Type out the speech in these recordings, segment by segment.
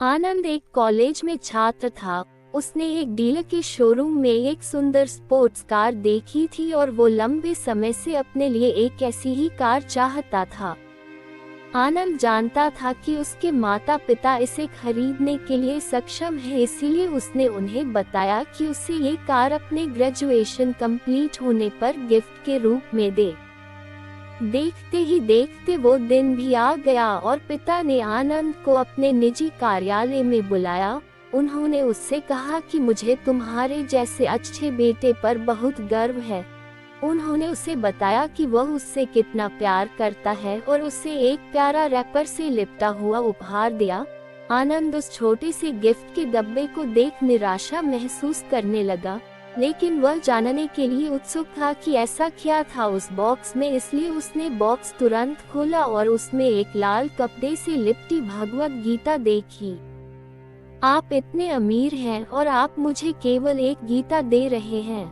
आनंद एक कॉलेज में छात्र था। उसने एक डीलर के शोरूम में एक सुंदर स्पोर्ट्स कार देखी थी और वो लंबे समय से अपने लिए एक ऐसी ही कार चाहता था। आनंद जानता था कि उसके माता पिता इसे खरीदने के लिए सक्षम है, इसीलिए उसने उन्हें बताया कि उसे ये कार अपने ग्रेजुएशन कंप्लीट होने पर गिफ्ट के रूप में दे। देखते ही देखते वो दिन भी आ गया और पिता ने आनंद को अपने निजी कार्यालय में बुलाया। उन्होंने उससे कहा कि मुझे तुम्हारे जैसे अच्छे बेटे पर बहुत गर्व है। उन्होंने उसे बताया कि वह उससे कितना प्यार करता है और उसे एक प्यारा रैपर से लिपटा हुआ उपहार दिया। आनंद उस छोटे से गिफ्ट के डब्बे को देख निराशा महसूस करने लगा, लेकिन वह जानने के लिए उत्सुक था कि ऐसा क्या था उस बॉक्स में, इसलिए उसने बॉक्स तुरंत खोला और उसमें एक लाल कपड़े से लिपटी भगवत गीता देखी। आप इतने अमीर हैं और आप मुझे केवल एक गीता दे रहे हैं।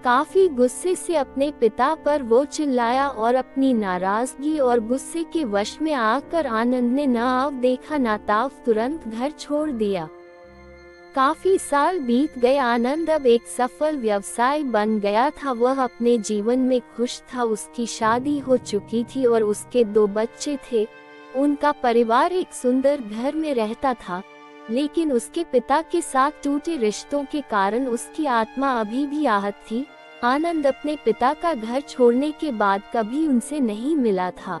काफी गुस्से से अपने पिता पर वो चिल्लाया और अपनी नाराजगी और गुस्से के वश में आकर आनंद ने न आव देखा न ताव तुरंत घर छोड़ दिया। काफी साल बीत गए। आनंद अब एक सफल व्यवसाय बन गया था। वह अपने जीवन में खुश था। उसकी शादी हो चुकी थी और उसके 2 बच्चे थे। उनका परिवार एक सुंदर घर में रहता था, लेकिन उसके पिता के साथ टूटे रिश्तों के कारण उसकी आत्मा अभी भी आहत थी। आनंद अपने पिता का घर छोड़ने के बाद कभी उनसे नहीं मिला था।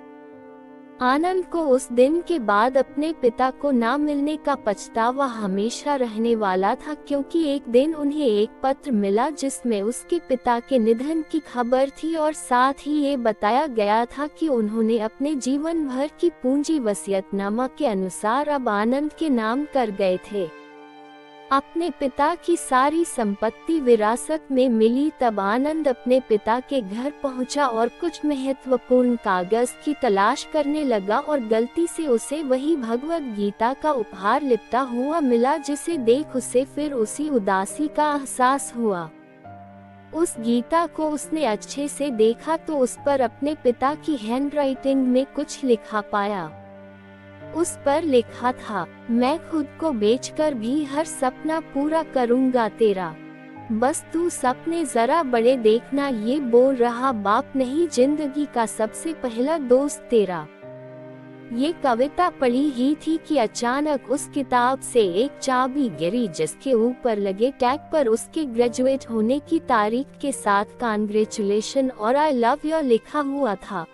आनंद को उस दिन के बाद अपने पिता को ना मिलने का पछतावा हमेशा रहने वाला था, क्योंकि एक दिन उन्हें एक पत्र मिला जिसमें उसके पिता के निधन की खबर थी और साथ ही ये बताया गया था कि उन्होंने अपने जीवन भर की पूंजी वसीयतनामा के अनुसार अब आनंद के नाम कर गए थे। अपने पिता की सारी संपत्ति विरासत में मिली। तब आनंद अपने पिता के घर पहुंचा और कुछ महत्वपूर्ण कागज की तलाश करने लगा और गलती से उसे वही भगवत गीता का उपहार लिपटा हुआ मिला, जिसे देख उसे फिर उसी उदासी का एहसास हुआ। उस गीता को उसने अच्छे से देखा तो उस पर अपने पिता की हैंडराइटिंग में कुछ लिखा पाया। उस पर लिखा था, मैं खुद को बेचकर भी हर सपना पूरा करूंगा तेरा, बस तू सपने जरा बड़े देखना। ये बोल रहा बाप नहीं, जिंदगी का सबसे पहला दोस्त तेरा। ये कविता पढ़ी ही थी कि अचानक उस किताब से एक चाबी गिरी, जिसके ऊपर लगे टैग पर उसके ग्रेजुएट होने की तारीख के साथ कांग्रेचुलेशन और आई लव यू लिखा हुआ था।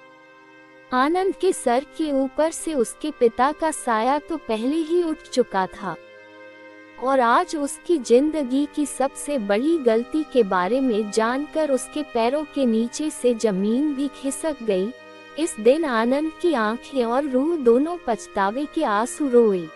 आनंद के सर के ऊपर से उसके पिता का साया तो पहले ही उठ चुका था और आज उसकी जिंदगी की सबसे बड़ी गलती के बारे में जानकर उसके पैरों के नीचे से जमीन भी खिसक गई। इस दिन आनंद की आंखें और रूह दोनों पछतावे के आंसू रोई।